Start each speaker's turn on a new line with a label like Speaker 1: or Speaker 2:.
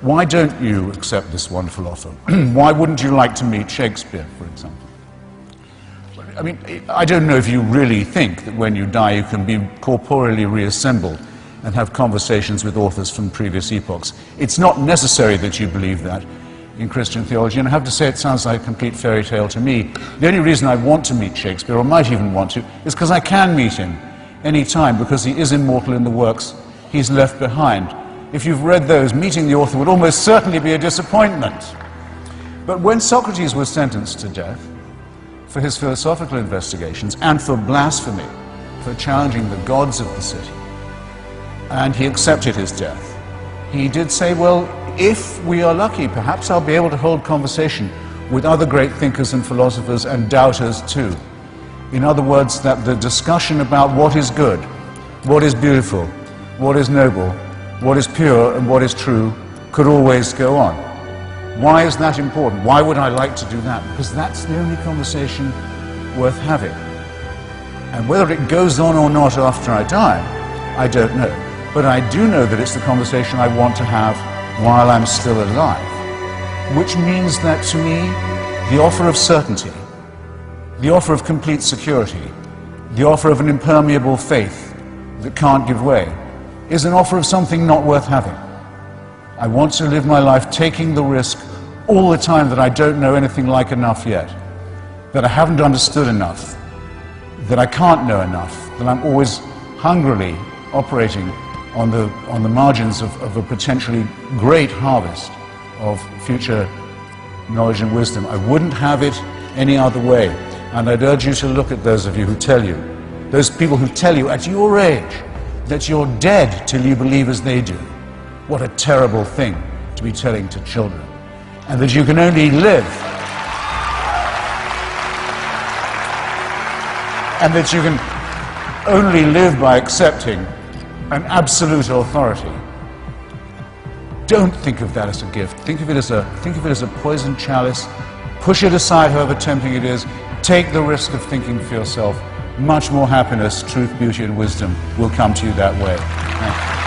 Speaker 1: Why don't you accept this wonderful offer? Why wouldn't you like to meet Shakespeare, for example? I mean, I don't know if you really think that when you die you can be corporeally reassembled and have conversations with authors from previous epochs. It's not necessary that you believe that in Christian theology, and I have to say it sounds like a complete fairy tale to me. The only reason I want to meet Shakespeare, or might even want to, is because I can meet him any time, because he is immortal in the works he's left behind. If you've read those, meeting the author would almost certainly be a disappointment. But when Socrates was sentenced to death for his philosophical investigations and for blasphemy, for challenging the gods of the city, and he accepted his death, he did say, well, if we are lucky, perhaps I'll be able to hold conversation with other great thinkers and philosophers and doubters too. In other words, that the discussion about what is good, what is beautiful, what is noble, what is pure and what is true could always go on. Why is that important? Why would I like to do that? Because that's the only conversation worth having. And whether it goes on or not after I die, I don't know. But I do know that it's the conversation I want to have while I'm still alive. Which means that to me, the offer of certainty, the offer of complete security, the offer of an impermeable faith that can't give way, is an offer of something not worth having. I want to live my life taking the risk all the time that I don't know anything like enough yet, that I haven't understood enough, that I can't know enough, that I'm always hungrily operating on the margins of a potentially great harvest of future knowledge and wisdom. I wouldn't have it any other way. And I'd urge you to look at those of you who tell you, those people who tell you at your age, that you're dead till you believe as they do. What a terrible thing to be telling to children. And that you can only live, and that you can only live by accepting an absolute authority. Don't think of that as a gift. Think of it as a poisoned chalice. Push it aside, however tempting it is. Take the risk of thinking for yourself. Much more happiness, truth, beauty, and wisdom will come to you that way. Thank you.